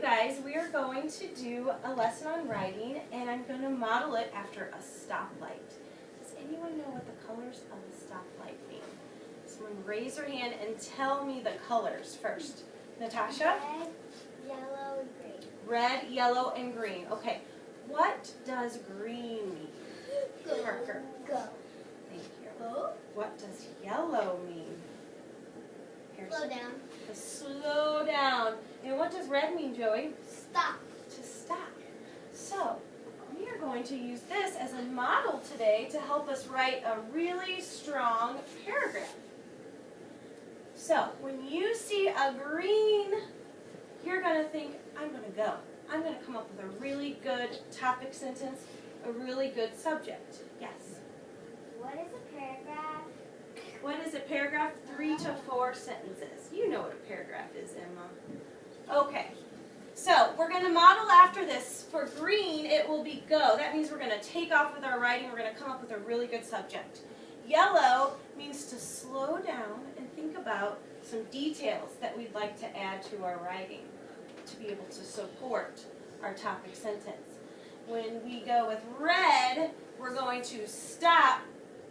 guys, we are going to do a lesson on writing, and I'm going to model it after a stoplight. Does anyone know what the colors of a stoplight mean? Someone raise their hand and tell me the colors first. Natasha? Red, yellow, and green. Red, yellow, and green. Okay. What does green mean? Go. Parker. Go. Thank you. Go. What does yellow mean? Slow down. To slow down. And what does red mean, Joey? Stop. To stop. So, we are going to use this as a model today to help us write a really strong paragraph. So, when you see a green, you're going to think, I'm going to go. I'm going to come up with a really good topic sentence, a really good subject. Yes? What is a paragraph? What is a paragraph? 3 to 4 sentences. You know what a paragraph is, Emma. Okay. So, we're going to model after this. For green, it will be go. That means we're going to take off with our writing. We're going to come up with a really good subject. Yellow means to slow down and think about some details that we'd like to add to our writing to be able to support our topic sentence. When we go with red, we're going to stop,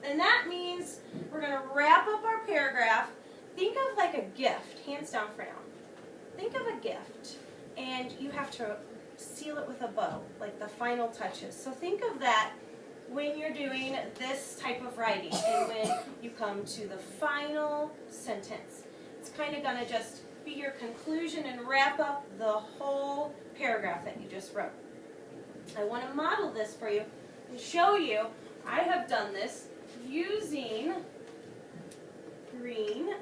and that means we're going to wrap up our paragraph. Think of like a gift, hands down for now. Think of a gift, and you have to seal it with a bow, like the final touches. So think of that when you're doing this type of writing, and when you come to the final sentence. It's kind of going to just be your conclusion and wrap up the whole paragraph that you just wrote. I want to model this for you and show you. I have done this using green,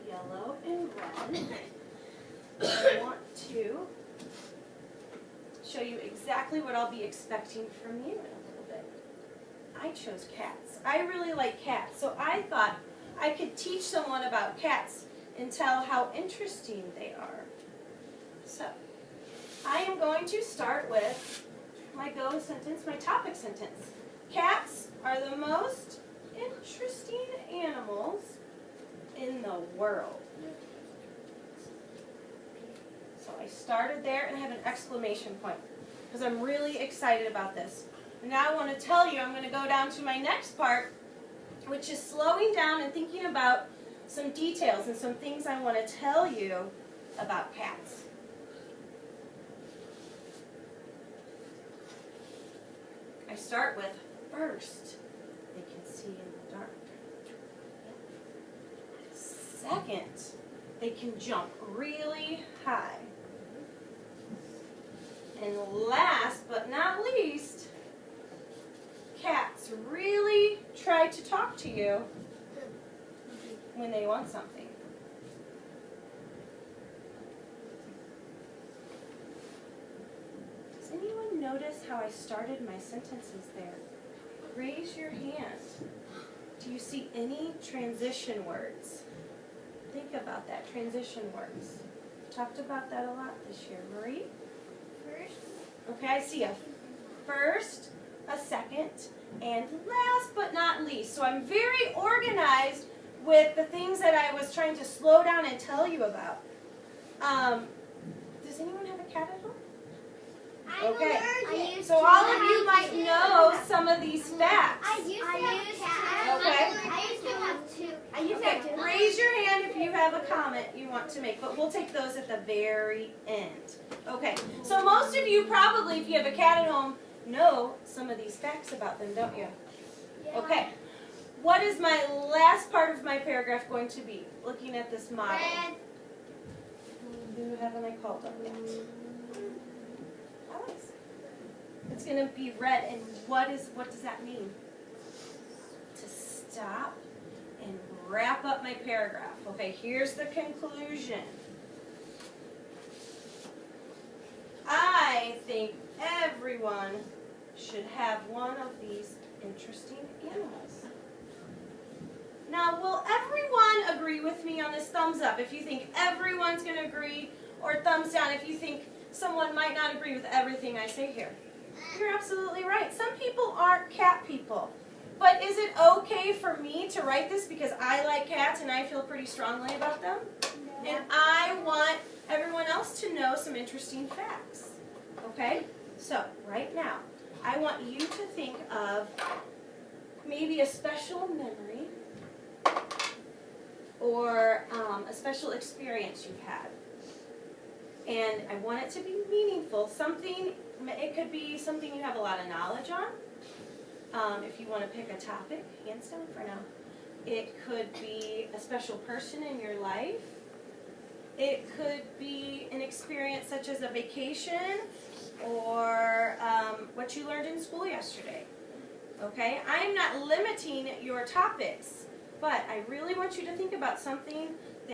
yellow, and red. I want to show you exactly what I'll be expecting from you in a little bit. I chose cats. I really like cats, so I thought I could teach someone about cats and tell how interesting they are. So, I am going to start with my go sentence, my topic sentence. Cats are the most interesting animals in the world. So I started there and I have an exclamation point because I'm really excited about this. And now I want to tell you, I'm going to go down to my next part, which is slowing down and thinking about some details and some things I want to tell you about cats. I start with first, they can see in the dark. Second, they can jump really high. And last but not least, cats really try to talk to you when they want something. Does anyone notice how I started my sentences there? Raise your hand. Do you see any transition words? Think about that, transition words. We've talked about that a lot this year. Marie? First. Okay, I see a first, a second, and last but not least. So I'm very organized with the things that I was trying to slow down and tell you about. Does anyone have a cat at home? Okay, so all of you might know some of these facts. I used to have a cat. Okay. I used to have two. Okay, raise your hand if you have a comment you want to make, but we'll take those at the very end. Okay, so most of you probably, if you have a cat at home, know some of these facts about them, don't you? Yeah. Okay, what is my last part of my paragraph going to be? Looking at this model. Red. Who haven't I called up yet? Alex? It's going to be red, and what does that mean? To stop and wrap up my paragraph. Okay, here's the conclusion. I think everyone should have one of these interesting animals. Now, will everyone agree with me on this thumbs up if you think everyone's going to agree, or thumbs down if you think someone might not agree with everything I say here? You're absolutely right. Some people aren't cat people. But is it okay for me to write this because I like cats and I feel pretty strongly about them? No. And I want everyone else to know some interesting facts. Okay? So, right now, I want you to think of maybe a special memory or a special experience you've had. And I want it to be meaningful. Something, it could be something you have a lot of knowledge on. If you want to pick a topic, hands down for now. It could be a special person in your life. It could be an experience such as a vacation or what you learned in school yesterday. Okay? I am not limiting your topics, but I really want you to think about something